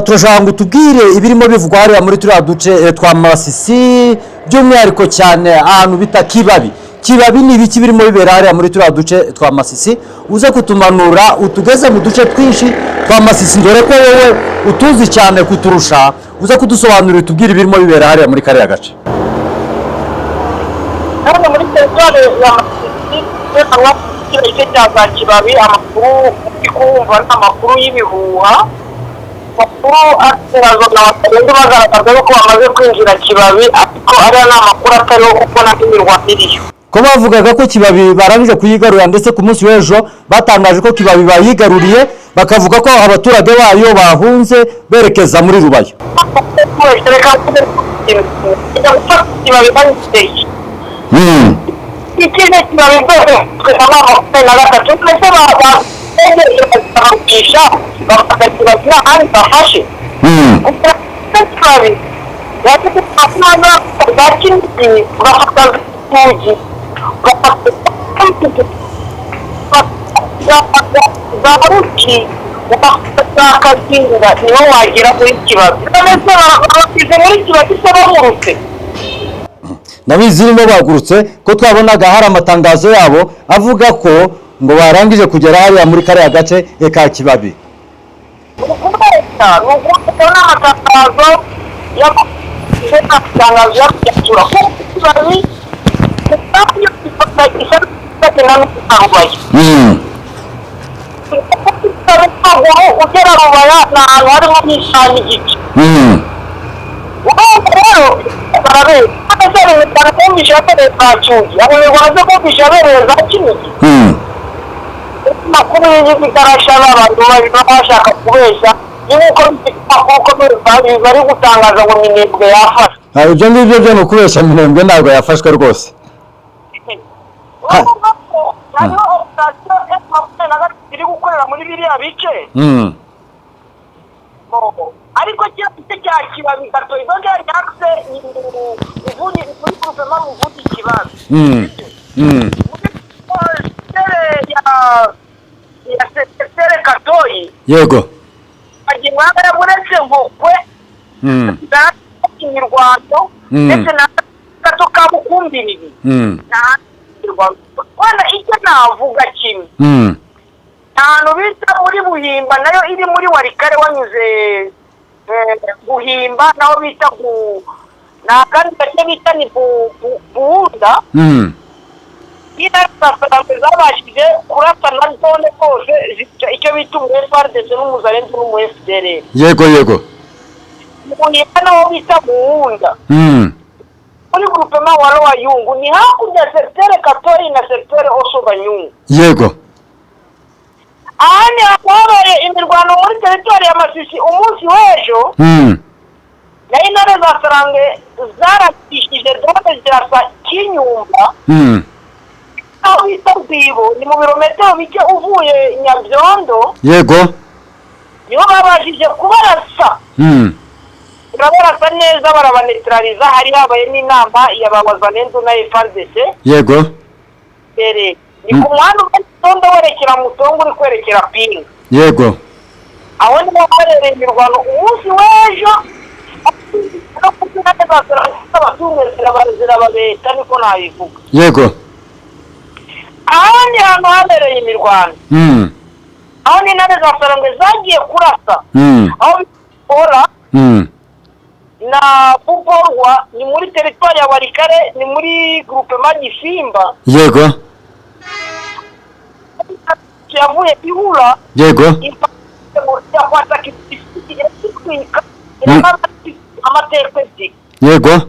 turashaka ngo tubwire ibirimo bivugwa hariya muri turiya duce twa Masisi by'umwihariko cyane ahantu bita Kibabi. Kibabi ni ibiki birimo bibera hariya muri turiya duce twa Masisi, uze kutumanura utugeze mu duce twinshi twa Masisi, dore ko wowe utuzi cyane kuturusha, uze kudusobanurira tubwire ibirimo bibera hariya muri kariya gace. Hano muri teritwari ya Masisi cyangwa igice cya Kibabi, amakuru kumva n'amakuru y'ibihuha, amakuru aterazwa n'abaturage bagaragaza ko bamaze kwinjira Kibabi, ariko ariya ni amakuru atariho kuko nta imirwano iriyo. Ko bavugaga ko Kibabi barangije kuyigarurira, ndetse ku munsi w'ejo batangaje ko Kibabi bayigaruriye, bakavuga ko abaturage bayo bahunze berekeza muri Rubayo. Ikindi Kibabi rwose twese na gatatu twese bakisha bakakira ahandi bafashe. Kibabi yatse kwakana bakindi bafata tuji zabaruki bakakazinga niho wagira muri Kibabi. None abakize muri Kibabi se bahurutse. Nabizi nimo bagurutse ko twabonaga hari amatangazo yabo avuga ko ngo barangije kugera hariya muri kariya gace ka Kibabi. Makuru y'ibigarasha n'abantu bashaka kubesha nuko bari gutangaza ngo Minembwe yafashwe. Ibyo ngibyo byo no kubesha, Minembwe ntabwo yafashwe rwose. Hariho operasiyo iri gukorera muri biriya bice, ariko cya Kibabi gato idoga yakse ubundi kuri guverinoma ubundi Kibabi ya sekere Katoyi. Yego. Agimwa yarabonetse nkokwe imirwano ndetse na gato kabukumbiriri wana icyo navuga kimwe ntantu bita muri Buhimba nayo iri muri Warikare wanyuze Buhimba naho bita nakandi gace bita ni Buhunda zabashije kurasa na zone kose icyo bita FARDC n'umuzarenzi n'umu FDR. Yego. Buhimba naho bita Buhunda muri groupement wa Yungu ni hakurya sektere Katoyi na sektere Banyungu. Yego. Ahani habaye imirwano muri teritwari ya Masisi umunsi w'ejo. Na intare za Sarange zarakishije drone zirasa Kinyumba. Aho bita Rwibo ni mu birometero bike uvuye Nyabyondo. Yego. Niho babashije kubarasa. Barasa neza barabanetraliza, hari habaye n'inama y'abawazanendu na FARDC. Yego. Ni ku mwana w'Itondo werekera Mutongo uri kwerekera Pinga. Yego. Aho ni bakorera imirwano umunsi w'ejo. Zirababeta niko nabivuga. Yego. Aho ni hano habereye imirwano. Aho ni intare za Sarange zagiye kurasa. Aho bikora na Buborwa ni muri teritwari ya Warikare, ni muri groupement Gisimba. Yego. Yavuye Ihura. Yego. Yego.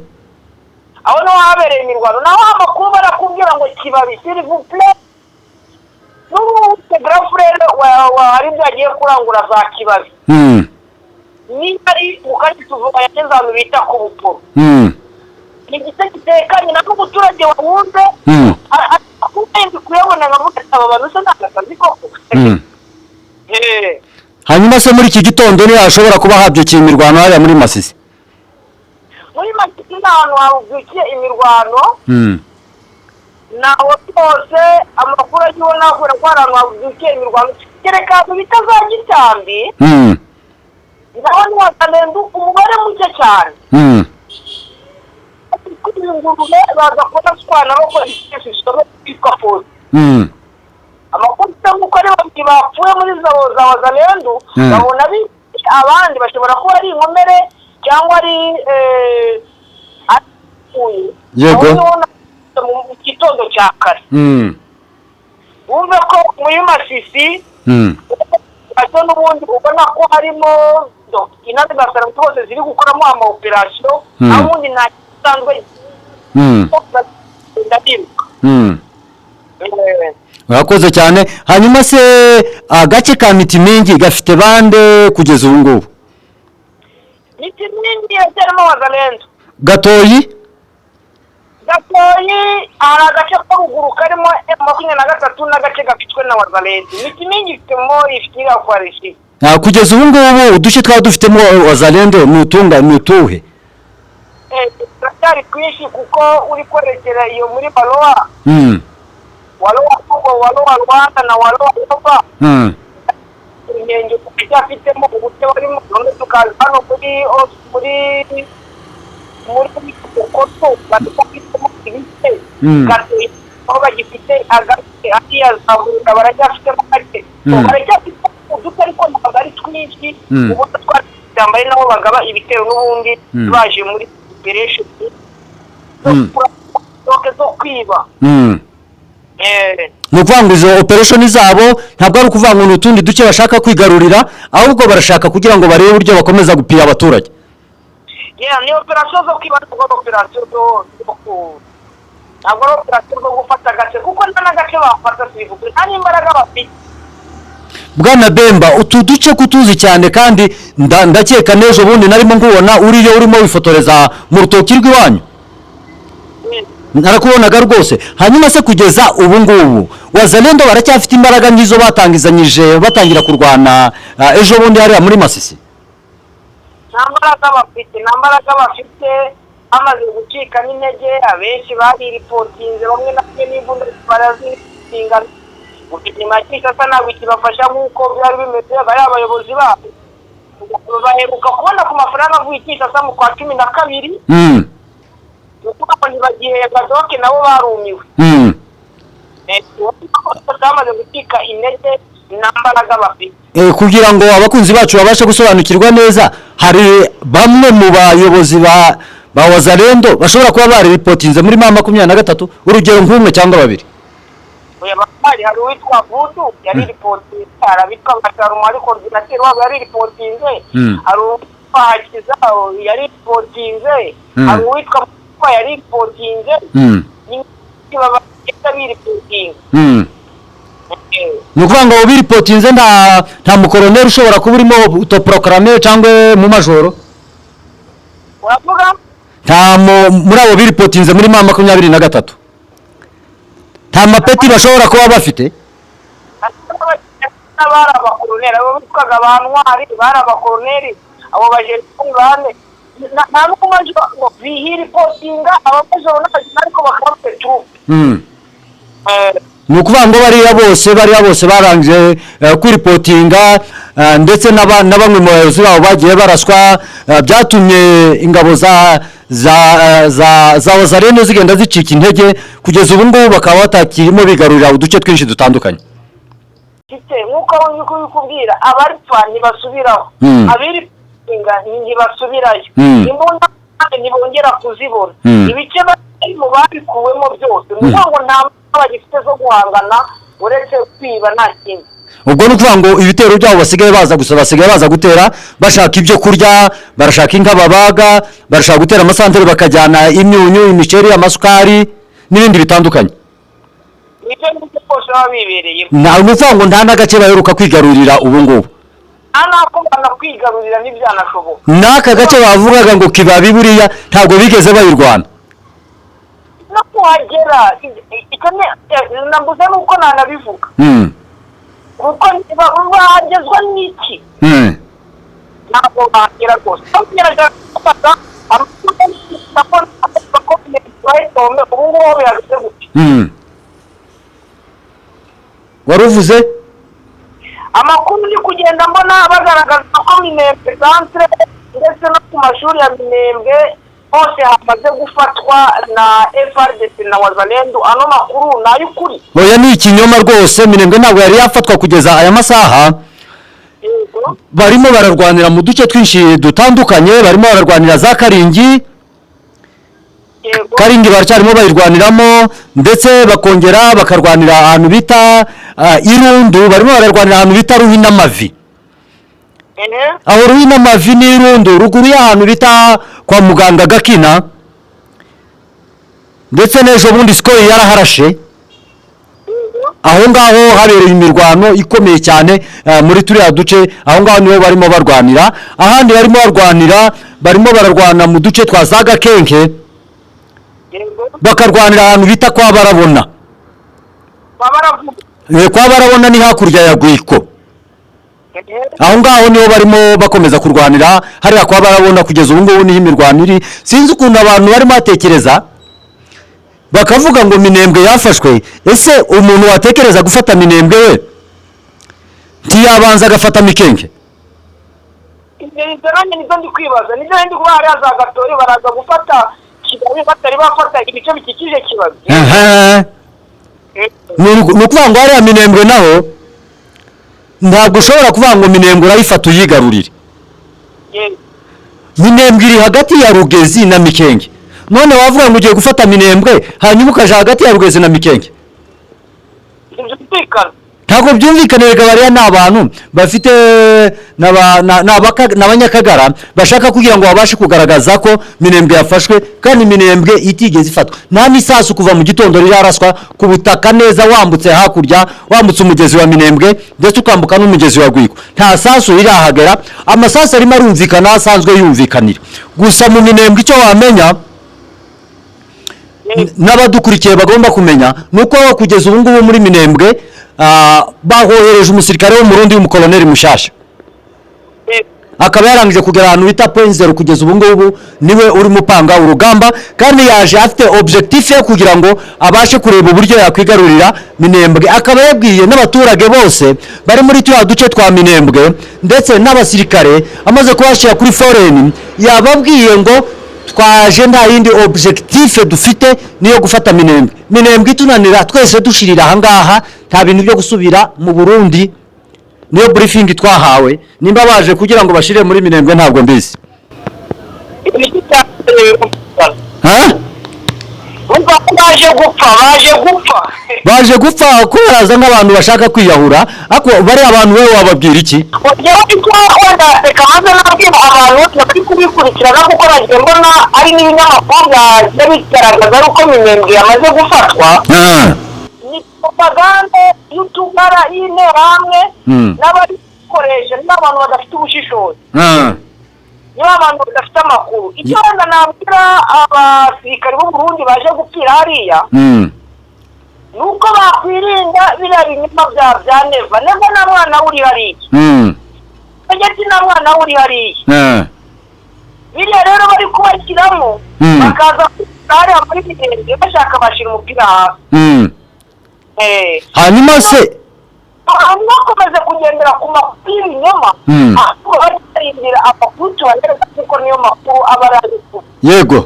Aho no habereye imirwano naho amakuru barakubwira ngo Kibabi s'il vous plaît n'ubu grand frère wa hari byagiye kurangura za Kibabi ni ari ukandi tuvuga yageze ahantu bita ku Buporo. Ni igice gitekanye nako umuturage wahunze akundi kuyabona nkavuga aba bantu se n'akazi koko. Hanyuma se muri iki gitondo ni ashobora kuba habyukiye imirwano hariya muri Masisi? Muri Masisi n'ahantu habyukiye imirwano naho twose amakuru y'uwo nakora ko ahantu habyukiye imirwano kereka bita za Gitambi. naho ni Wazalendo umubare muke cyane ingurube bagakora swana bako ishisho bitwa pose amakuru nk'uko ari babiri bapfuye muri za Wazalendo babona abandi bashobora kuba ari inkomere cyangwa ari yego mu gitondo cya kare wumve ko muri Masisi ate n'ubundi ubona ko harimo inama gasara zose ziri gukoramo ama operation abundi nta gisanzwe urakoze cyane. Hanyuma se agace ka Mitimingi gafite bande kugeza ubu ngubu? Mitimingi yateramo Wazalendo Gatoyi hari agace ko ruguru karimo M23 n'agace gafitwe na Wazalendo. Mitimingi ifitemo ifitira kwarishi kugeza ubu ngubu uduce twaba dufitemo Wazalendo nutuhe? Cyari kwishi kuko uri kwerekera iyo muri Baloa Waloa Rwanda na Waloa Yoba ingenge cyafitemo ubute barimo none tukaza hano muri koto batafitemo ibite gato aho bagifite agati ariya zabuka baracyafitemo ate baracyafite uduce ariko ntabwo ari twinshi ubu twambaye naho bagaba ibitero n'ubundi baje muri operation zo kwiba ni ukuvuga ngo izo operation zabo ntabwo ari ukuvuga ngo n'utundi duce bashaka kwigarurira ahubwo barashaka kugira ngo barebe uburyo bakomeza gupira abaturage. Ni operation zo kwiba operation ntabwo ari operation zo gufata agace kuko n'agace bafata sivuga nta n'imbaraga bafite. Bwana Bemba utu duce kutuzi cyane kandi ndakeka n'ejo bundi narimo nkubona uriyo urimo wifotoreza mu rutoki rw'iwanyu narakubonaga rwose. Hanyuma se kugeza ubu ngubu Wazalendo baracyafite imbaraga nk'izo batangizanyije batangira kurwana ejo bundi hariya muri Masisi? nta mbaraga bafite amaze gucika n'intege abenshi bari reportinze bamwe na bamwe n'imbunda barazinga ubuzima cy'isasa ntabwo kibafasha nk'uko byari bimeze bari abayobozi babo baheruka kubona ku mafaranga avuye cy'isasa mu kwa 12 kuko ntibagihega doke nabo barumiwe bamaze gucika intege nambaraga bafite. Kugira ngo abakunzi bacu babashe gusobanukirwa neza, hari bamwe mu bayobozi ba Wazalendo bashobora kuba bari reportinze muri 23 urugero nk'umwe cyangwa babiri? Hari uwitwa Vudu yari reportinze, arabitwa Gasharumu ari coordinateur wabo yari reportinze, hari uwitwa Hakiza yari reportinze, hari uwitwa Mukwa yari reportinze, ni baba yari reportinze. Ni ukuvuga ngo biripotinze nta mukoroneri ushobora kuba urimo autoproclamé cyangwa mu majoro? Uravuga? Nta muri abo biripotinze muri 23 nta mapeti bashobora kuba bafite? Abari abakoroneri abo bitwaga abantwari bari abakoroneri abo bajenerali bane nta n'umaje ngo bihiripotinga abamajoro n'ariko bakabafite trupe. Ni ukuvuga ngo bariya bose barangije kwiripotinga ndetse na bamwe mu bayobozi babo bagiye baraswa byatumye ingabo za Wazalendo zigenda zicika intege kugeza ubu ngubu bakaba batakirimo bigarurira uduce twinshi dutandukanye. Nk'uko kubikubwira abaripfa ntibasubiraho abiripotinga ntibasubirayo imbunda ntibongera kuzibona ibice bari mu babikuwemo byose ni ngo nta bagifite zo guhangana uretse kwiba nta kindi. Ubwo ni ukuvuga ngo ibitero byabo basigaye baza gutera bashaka ibyo kurya, barashaka inka babaga, barashaka gutera amasantere bakajyana imyunyu, imiceri, amasukari n'ibindi bitandukanye. Ibyo nibyo bose baba bibereye. Ni ukuvuga ngo nta n'agace baheruka kwigarurira ubu ngubu? Nako kwigarurira n'ibyanashoboka. N'aka gace bavugaga ngo kibabi buriya ntabwo bigeze bayirwana? No kuhagera nambuze nuko nanabivuga kuko bagezwa n'iki ntabwo bagera rwose bageraga gufata ubu ngubu bihagaze gutya. Wari uvuze amakuru ndi kugenda mbona bagaragaza ko Minembwe centre ndetse no ku mashuri ya Minembwe hose hamaze gufatwa na FRDC na Wazalendo. Ano makuru nayo kuri? Oya ni ikinyoma rwose. Minembwe ntabwo yari yafatwa kugeza aya masaha. Barimo bararwanira mu duce twinshi dutandukanye, barimo bararwanira za Karingi. Karingi baracyarimo bayirwaniramo, ndetse bakongera bakarwanira ahantu bita Irundu, barimo bararwanira ahantu bita Ruhinamavi. Aho Ruhinamavi ni Irundu, ruguru y'ahantu bita kwa muganga Gakina, ndetse n'ejo bundi Skoy yaraharashe. Aho ngaho habereye imirwano ikomeye cyane muri turiya duce. Aho ngaho niho barimo barwanira. Ahandi barimo barwanira, barimo bararwana mu duce twa za Gakenke, bakarwanira ahantu bita kwa Barabona. Kwa Barabona ni hakurya ya Gwiko. Aho ngaho niho barimo bakomeza kurwanira, hariya kwa Barabona kugeza ubu ngubu niho imirwano iri. Sinzi ukuntu abantu barimo batekereza bakavuga ngo Minembwe yafashwe. Ese umuntu watekereza gufata Minembwe we ntiyabanza agafata Mikenge? Nizo ndi kwibaza, nizo ndi kuba hariya za Gatori baraza gufata Kibabi batari bafata ibice bikikije Kibabi. Ni ukuvuga ngo hariya Minembwe naho ntabwo ushobora kuvuga ngo Minembwe urayifata uyigarurire. Minembwe iri hagati ya Rugezi na Mikenge. None wavuga ngo ugiye gufata Minembwe hanyuma ukaja hagati ya Rugezi na Mikenge? Ntabwo byumvikanirega. Bariya ni abantu bafite n'abanyakagara bashaka kugira ngo babashe kugaragaza ko Minembwe yafashwe, kandi Minembwe itigeze ifatwa. Nta n'isasu kuva mu gitondo riraraswa ku butaka neza, wambutse hakurya, wambutse umugezi wa Minembwe ndetse ukambuka n'umugezi wa Gwiko, nta sasu rirahagera. Amasasu arimo arumvikana asanzwe yumvikanira. Gusa mu Minembwe icyo wamenya n'abadukurikiye bagomba kumenya nuko kugeza ubu ngubu muri Minembwe bahohereje umusirikare w'umurundi w'umukoloneli mushasha, akaba yarangije kugera ahantu bita Point0. kugeza ubu ngubu niwe urimo upanga urugamba, kandi yaje afite objectif yo kugira ngo abashe kureba uburyo yakwigarurira Minembwe. Akaba yabwiye n'abaturage bose bari muri tuya duce twa Minembwe ndetse n'abasirikare amaze kubashyira kuri foreign, yababwiye ngo twaje nta yindi objectif dufite niyo gufata Minembwe. Minembwe itunanira twese dushirira ahangaha, nta bintu byo gusubira mu Burundi. Niyo briefing twahawe. Nimba baje kugira ngo bashire muri Minembwe ntabwo mbizi. Baje gupfa ko baraza nk'abantu bashaka kwiyahura. Ako bari abantu wewe wababwira iki? Abantu kubikurikirana kuko bagiye mbona ari n'ibinyamakuru bigaragaza uko Minembwe yamaze gufatwa. Ni propaganda y'utugara y'interahamwe n'abarikoresha n'abantu badafite ubushishozi. Niba abantu badafite amakuru. Icyo wenda nabwira abasirikari b'u Burundi baje gupfira hariya nuko bakwirinda biriya binyuma bya Neva. Neva na mwana uri hariya. Bageti na mwana uri hariya. Biriya rero bari kubashyiramo bakaza hariya muri Minembwe bashaka bashira umupira hasi. Hanyuma se bakomeze kugendera ku makuru y'ibinyoma, ahubwo barindira amakuru tubagereza kuko niyo makuru aba ari yego,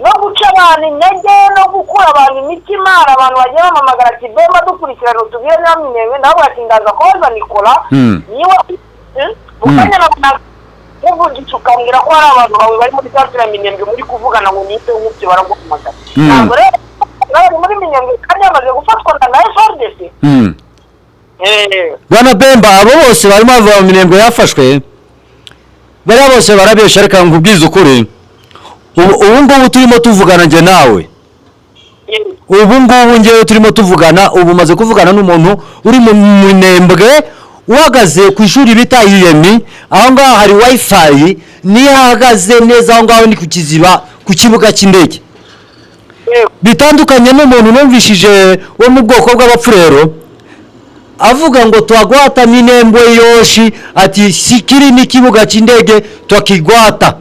no guca abantu intege no gukura abantu imitima. Hari abantu bagiye bamamagara ati bema dukurikirana utubwire na Minembwe, nabo batindaza kubaza Nicola niwe ukanya na uvugisha ukambwira ko hari abantu bawe bari muri centre ya Minembwe muri kuvugana ngo nite nk'ibyo baraguhamagara. Ntabwo rero bari muri Minembwe kandi bamaze gufatwa na FRDC. Bwana Bemba, abo bose barimo bava mu Minembwe yafashwe, bariya bose barabesha. Reka nkubwize ukuri, ubu ngubu turimo tuvugana njye nawe, ubu ngubu njyewe turimo tuvugana, ubu maze kuvugana n'umuntu uri mu Minembwe uhagaze ku ishuri bita IEM. Aho ngaho hari wifi, niyo ahagaze neza. Aho ngaho ni ku kiziba, ku kibuga cy'indege. Bitandukanye n'umuntu numvishije wo mu bwoko bw'abapfurero avuga ngo twagwata Minembwe yoshi, ati sikiri n'ikibuga cy'indege twakigwata.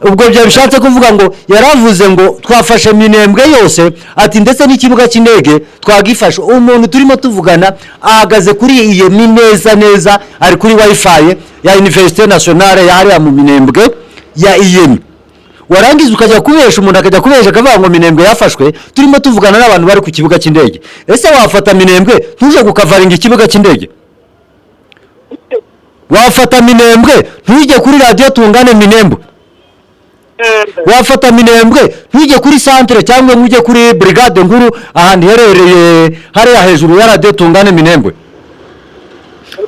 ubwo byo bishatse kuvuga ngo yaravuze ngo twafashe Minembwe yose ati ndetse n'ikibuga cy'indege twagifashe. Umuntu turimo tuvugana ahagaze kuri iyo neza neza ari kuri wifi ya Université Nationale ya hariya mu Minembwe ya IEM. Warangiza ukajya kubesha umuntu akajya kubesha akavuga ngo Minembwe yafashwe, turimo tuvugana n'abantu bari ku kibuga cy'indege. Ese wafata Minembwe ntuje gukavaringa ikibuga cy'indege? Wafata Minembwe ntujye kuri radio Tungane Minembwe? Wafata Minembwe ntujye kuri centre cyangwa ntujye kuri brigade nkuru ahandi herereye hariya hejuru ya radio Tungane Minembwe?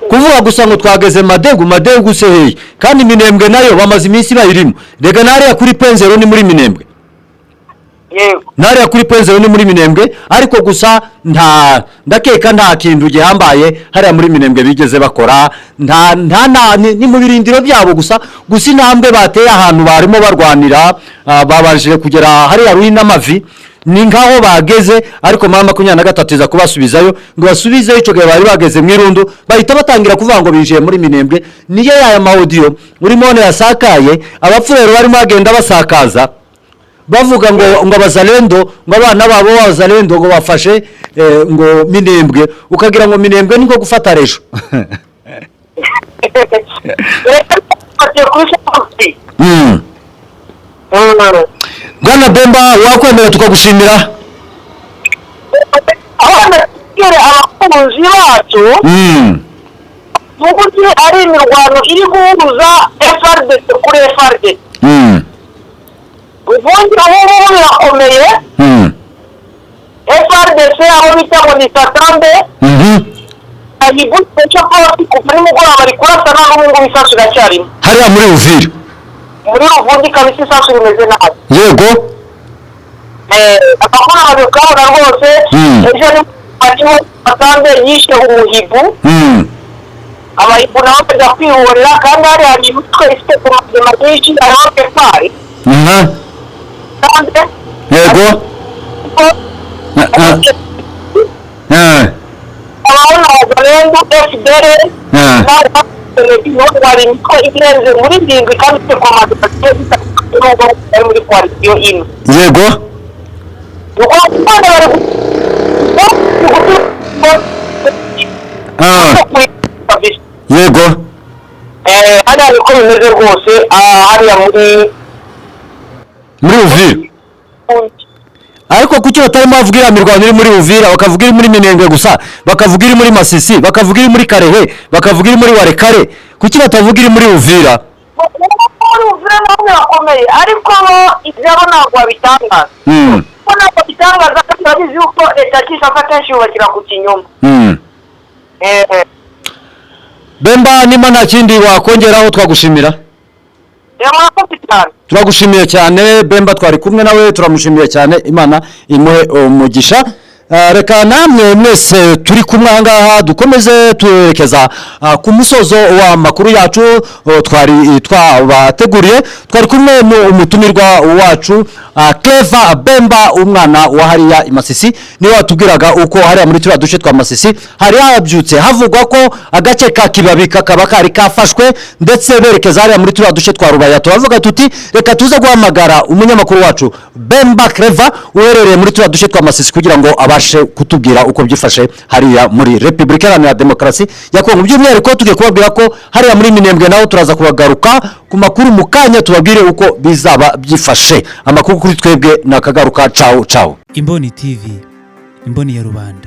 Kuvuga gusa ngo twageze Madegu se hehe, kandi Minembwe nayo bamaze iminsi bayirimo. Rega nariya kuri Penzero ni muri Minembwe. Yego. Nariya kuri Penzero ni muri Minembwe, ariko gusa ndakeka nta kintu gihambaye hariya muri Minembwe bigeze bakora. Ni mu birindiro byabo gusa intambwe bateye ahantu barimo barwanira, babanje kugera hariya Ruhi n'Amavi, ni ngaho bageze, ariko mama 23 iza kubasubizayo ngo basubizeyo icyo gihe bari bageze mu Irundu, bahita batangira kuvuga ngo binjiye muri Minembwe. Niyo yaya audio urimo ne yasakaye, abapfurero barimo bagenda basakaza bavuga ngo abazalendo, ngo abana babo b'abazalendo ngo bafashe ngo Minembwe, ukagira ngo Minembwe niko gufata Rejo. Bwana Bemba wakwemera tukagushimira. Abakunzi bacu n'uburyo ari imirwano iri guhuza FRDC kuri FRDC. Ubundi aho birakomeye. FRDC aho bita ngo ni Satambe. Ayibutse cyo ko kuri mugoroba bari kurasana n'umungu bisasu gacyarimo. Hariya muri Uvira. Muri ubundi kabisa isasu rimeze nabi. Yego. Akakora abikabona rwose. Ejo ni atiho Satambe yishe umuhibu. Abahibu nabo bajya kwihorera, kandi hari imitwe ifite ku mazima byinshi ariho pepari. Yego. Abana bazalendo FDR wari imitwe irenze muri ndindwi kandi ifite ku mazima byinshi muri koalisiyo imwe. Yego. Yego. Hariya niko bimeze rwose, hariya muri Uvira. Ariko kuki batarimo bavuga iriya mirwano iri muri Uvira, bakavuga iri muri Minembwe gusa, bakavuga iri muri Masisi, bakavuga iri muri Karehe, bakavuga iri muri Warekare, kuki batavuga iri muri Uvira? Uvira naho birakomeye, ariko ibyabo ntabwo babitangaza. Ntabwo bitangaza kandi babizi yuko leta kishaka kenshi yubakira ku kinyoma. Bemba, nima nta kindi wakongeraho twagushimira. Turagushimiye cyane Bemba, twari kumwe nawe, turamushimiye cyane, Imana imuhe umugisha. Reka namwe mwese turi kumwe ahangaha dukomeze twerekeza ku musozo wa makuru yacu twari twabateguriye. Twari kumwe umutumirwa wacu Clever Bemba, umwana wa hariya Masisi, niwe watubwiraga uko hariya muri turiya duce twa Masisi hari habyutse havugwa ko agace ka Kibabi kakaba kari kafashwe, ndetse berekeza hariya muri turiya duce twa Rubaya. Turavuga tuti reka tuze guhamagara umunyamakuru wacu Bemba Clever uherereye muri turiya duce twa Masisi kugira ngo abashe kutubwira uko byifashe hariya muri Republika Iharanira Demokarasi ya Kongo. By'umwihariko tugiye kubabwira ko hariya muri Minembwe naho turaza kubagaruka ku makuru mu kanya, tubabwire uko bizaba byifashe. Amakuru kuri twebwe nakagaruka. Ciao ciao. Imboni TV, imboni ya rubanda.